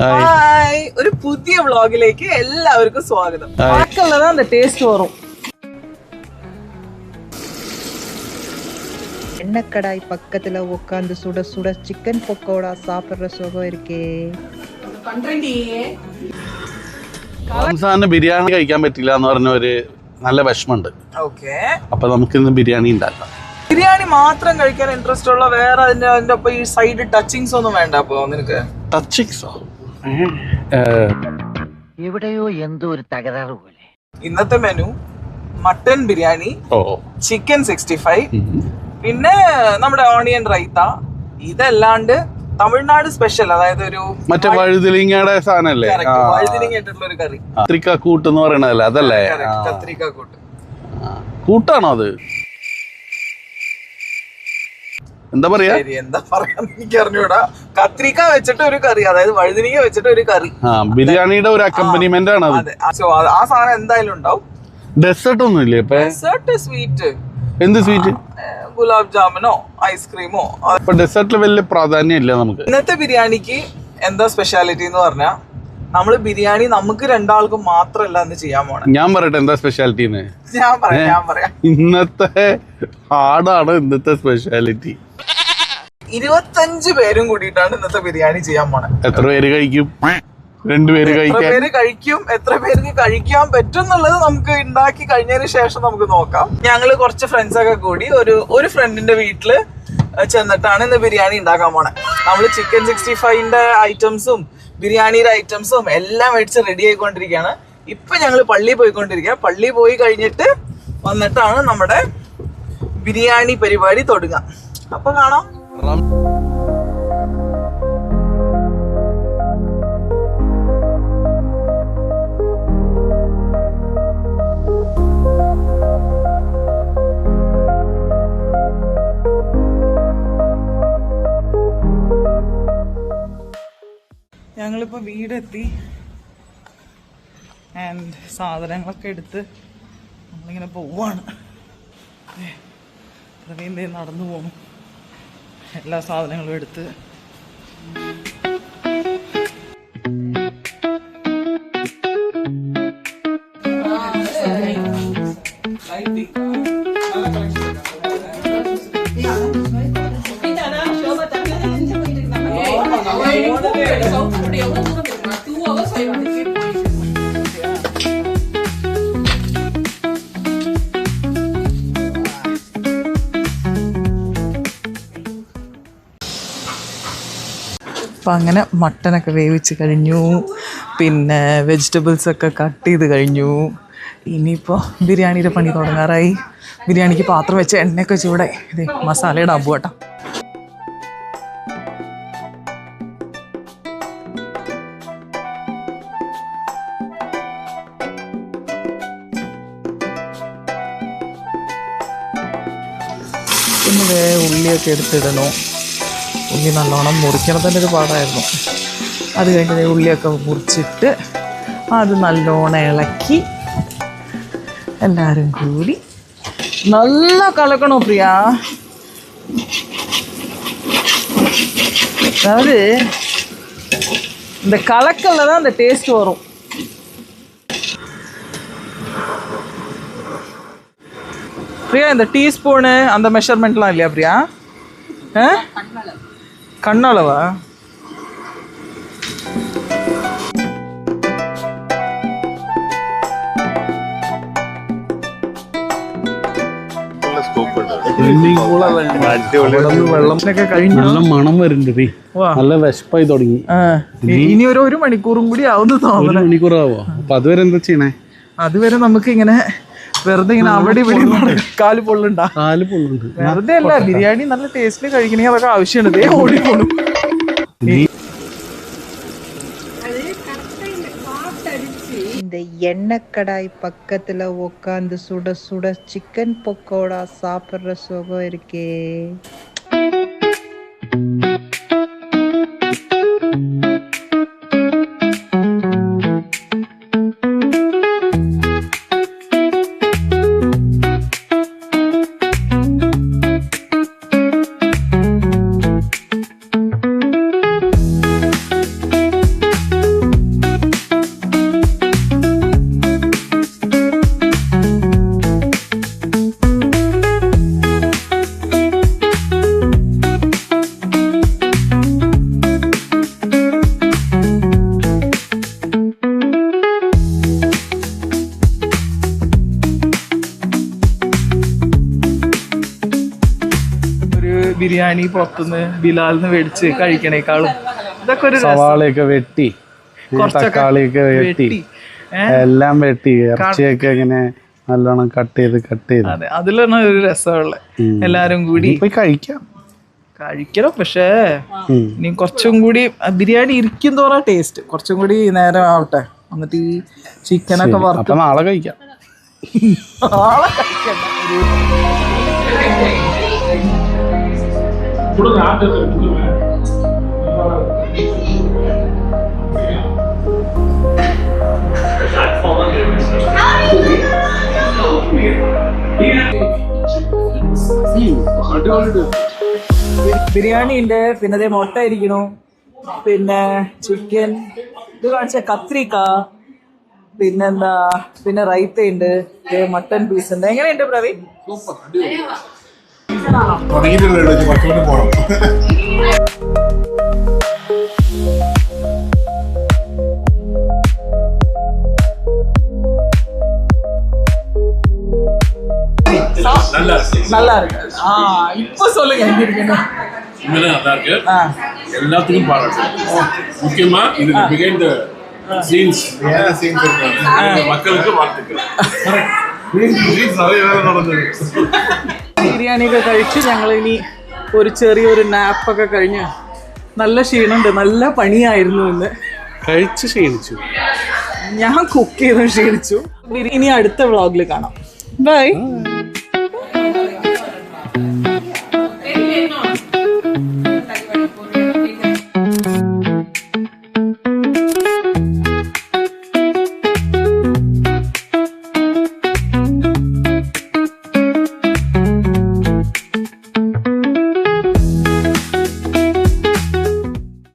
Hi, ഒരു പുതിയ വ്ളോഗിലേക്ക് എല്ലാവർക്കും സ്വാഗതം. ബാക്കിയുള്ളതാ அந்த டேஸ்ட் வரும். எண்ணெய் பக்கத்துல உட்காந்து சுட சுட சிக்கன் பக்கோடா சாப்பிடுற சுகம் இருக்கே. റംസാന് ബിരിയാണി കഴിക്കാൻ പറ്റില്ല എന്ന് പറഞ്ഞ ഒരു നല്ല വിഷമമുണ്ട്. അപ്പൊ നമുക്ക് ഇന്ന് ബിരിയാണി ഉണ്ടാക്കാം. ബിരിയാണി മാത്രം കഴിക്കാൻ ഇൻട്രസ്റ്റ് ഉള്ള വേറെ അതിന്റെ ഒപ്പം ഈ സൈഡ് ടച്ചിങ്സ് ഒന്നും വേണ്ട. അപ്പൊ നിനക്ക് ടച്ചിങ്സോ? എവിടെയോ എന്തോ ഒരു തകരാറ് പോലെ. ഇന്നത്തെ മെനു മട്ടൻ ബിരിയാണി, ചിക്കൻ 65, പിന്നെ നമ്മുടെ ഓണിയൻ റൈത്ത. ഇതല്ലാണ്ട് തമിഴ്നാട് സ്പെഷ്യൽ, അതായത് ഒരു മറ്റേ വഴുതിലിങ്ങയുടെ സാധനല്ലേ, വഴുതിലിങ്ങ ഇട്ടിട്ടുള്ള ഒരു കറി, കത്രിക്ക കൂട്ട് എന്ന് പറയണല്ലേ, അതല്ലേ? കത്രിക്ക കൂട്ട് കൂട്ടാണോ അത്? എന്താ പറയാ എനിക്ക് അറിഞ്ഞൂടാ. കത്രിക്ക വെച്ചിട്ട് ഒരു കറി, അതായത് വഴുതിനിക വെച്ചിട്ട് ഒരു കറി. ബിരിയാണിയുടെ ഒരു അക്കമ്പനിമെന്റ് ആണ് അത്. ആ സാധനം എന്തായാലും ഉണ്ടാവും. ഡെസേർട്ട് ഒന്നും ഇല്ലേ? Dessert sweet. എന്ത് സ്വീറ്റ്? ഗുലാബ് ജാമുനോ ഐസ്ക്രീമോ. അപ്പൊ ഡെസേർട്ടിൽ വലിയ പ്രാധാന്യം ഇല്ല നമുക്ക്. ഇന്നത്തെ ബിരിയാണിക്ക് എന്താ സ്പെഷ്യാലിറ്റി എന്ന് പറഞ്ഞാൽ, നമ്മള് ബിരിയാണി നമുക്ക് രണ്ടാൾക്കും മാത്രല്ല എന്ന് ചെയ്യാൻ പോണേ. ഞാൻ പറയട്ടെ എന്താ സ്പെഷ്യാലിറ്റി? ഞാൻ പറയാം. ഇന്നത്തെ ആടാണ് ഇന്നത്തെ സ്പെഷ്യാലിറ്റി. 25 പേരും കൂടിയിട്ടാണ് ഇന്നത്തെ ബിരിയാണി ചെയ്യാൻ പോണേ. എത്ര പേര് കഴിക്കും? 2 പേര് കഴിക്കും. എത്ര പേർക്ക് കഴിക്കാൻ പറ്റും എന്നുള്ളത് നമുക്ക് ഉണ്ടാക്കി കഴിഞ്ഞതിന് ശേഷം നമുക്ക് നോക്കാം. ഞങ്ങള് കുറച്ച് ഫ്രണ്ട്സ് ഒക്കെ കൂടി ഒരു ഫ്രണ്ടിന്റെ വീട്ടില് ചെന്നിട്ടാണ് ഇന്ന് ബിരിയാണി ഉണ്ടാക്കാൻ പോണേ. നമ്മള് ചിക്കൻ 65ന്റെ ഐറ്റംസും ബിരിയാണിയുടെ ഐറ്റംസും എല്ലാം മേടിച്ച് റെഡി ആയിക്കൊണ്ടിരിക്കുകയാണ്. ഇപ്പൊ ഞങ്ങള് പള്ളിയിൽ പോയിക്കൊണ്ടിരിക്കുക. പള്ളി പോയി കഴിഞ്ഞിട്ട് വന്നിട്ടാണ് നമ്മുടെ ബിരിയാണി പരിപാടി തുടങ്ങുക. അപ്പൊ കാണാം. ഞങ്ങളിപ്പോ വീടെത്തി ആൻഡ് സാധനങ്ങളൊക്കെ എടുത്ത് നമ്മളിങ്ങനെ പോവാണ്. പ്രവീൺ നടന്നു പോണു. എല്ലാ സാധനങ്ങളും എടുത്ത് അപ്പം അങ്ങനെ മട്ടനൊക്കെ വേവിച്ച് കഴിഞ്ഞു. പിന്നെ വെജിറ്റബിൾസൊക്കെ കട്ട് ചെയ്ത് കഴിഞ്ഞു. ഇനിയിപ്പോൾ ബിരിയാണിയുടെ പണി തുടങ്ങാറായി. ബിരിയാണിക്ക് പാത്രം വെച്ച് എണ്ണയൊക്കെ ചൂടായി. ഇത് മസാലയുടെ അബു കേട്ടോ. പിന്നെ ഉള്ളിയൊക്കെ എടുത്തിടണോ. ഉള്ളി നല്ലോണം മുറിക്കണതിൻ്റെ ഒരു പാടായിരുന്നു. അത് കഴിഞ്ഞ് ഉള്ളിയൊക്കെ മുറിച്ചിട്ട് അത് നല്ലോണം ഇളക്കി എല്ലാവരും കൂടി നല്ല കലക്കണോ പ്രിയ. அதாவது இந்த கலக்கல்ல தான் அந்த டேஸ்ட் வரும். பிரியா, இந்த டீஸ்பூனு அந்த மெஷர்மெண்ட்லாம் இல்லையா பிரியா? கண்ணளவா? നല്ല മണം വരുന്നുണ്ട്. നല്ല വിശപ്പായി തുടങ്ങി. ഇനി ഒരു മണിക്കൂറും കൂടി ആവുന്നു. 1 മണിക്കൂറാവോ? അപ്പൊ അതുവരെ എന്താ ചെയ്യണേ? അതുവരെ നമുക്ക് ഇങ്ങനെ വെറുതെ ഇങ്ങനെ അവിടെ ഇവിടെ കാല് പൊള്ളുണ്ട്. വെറുതെ അല്ല, ബിരിയാണി നല്ല ടേസ്റ്റിൽ കഴിക്കണമെങ്കിൽ അതൊക്കെ ആവശ്യമുണ്ട്. ഓടിപ്പോണു. இந்த எண்ணெய் பக்கத்துல உட்காந்து சுட சுட சிக்கன் பக்கோடா சாப்பிடுற சுகம் இருக்கே. ബിരിയാണി പുറത്തുനിന്ന് ബിലാലിന്ന് മേടിച്ച് കഴിക്കണേക്കാളും ഇതൊക്കെ ഒരു സവാളയൊക്കെ വെട്ടി തക്കാളിയൊക്കെ വെട്ടി എല്ലാം വെട്ടി ഇറച്ചിയൊക്കെ ഇങ്ങനെ നല്ലോണം കട്ട് ചെയ്ത് അതെ അതിലാണ് ഒരു രസമുള്ള എല്ലാരും കൂടി പോയി കഴിക്കണം. പക്ഷേ ഇനി കുറച്ചും കൂടി ബിരിയാണി ഇരിക്കും തോറാ ടേസ്റ്റ് കുറച്ചും കൂടി നേരം ആവട്ടെ, എന്നിട്ട് ഈ ചിക്കനൊക്കെ വറുത്ത് നാളെ കഴിക്കാം. നാളെ കഴിക്കണ്ട. ബിരിയാണി ഉണ്ട്, പിന്നെ അതേ മുട്ട ഇരിക്കണു, പിന്നെ ചിക്കൻ ഇത് കാണിച്ച കത്രിക്ക, പിന്നെന്താ പിന്നെ റൈത്ത ഉണ്ട്, മട്ടൻ പീസ് ഉണ്ട്. എങ്ങനെയുണ്ട് പ്രവീൺ? நல்லா இருக்கு. இப்ப சொல்லுங்க எப்படி இருக்குன்னு. நல்லா இருக்கு. எல்லாத்துக்கும் பாராட்டு. முக்கியமா இது பிஹைண்ட் சீன்ஸ் மக்களுக்கு வாழ்த்துக்கள். ബിരിയാണിയൊക്കെ കഴിച്ച് ഞങ്ങൾ ഇനി ഒരു ചെറിയൊരു നാപ്പൊക്കെ കഴിഞ്ഞ് നല്ല ക്ഷീണമുണ്ട്, നല്ല പണിയായിരുന്നു ഇന്ന്. കഴിച്ച് ക്ഷീണിച്ചു, ഞാൻ കുക്ക് ചെയ്തും ക്ഷീണിച്ചു. ഇനി അടുത്ത വ്ളോഗിൽ കാണാം. ബൈ.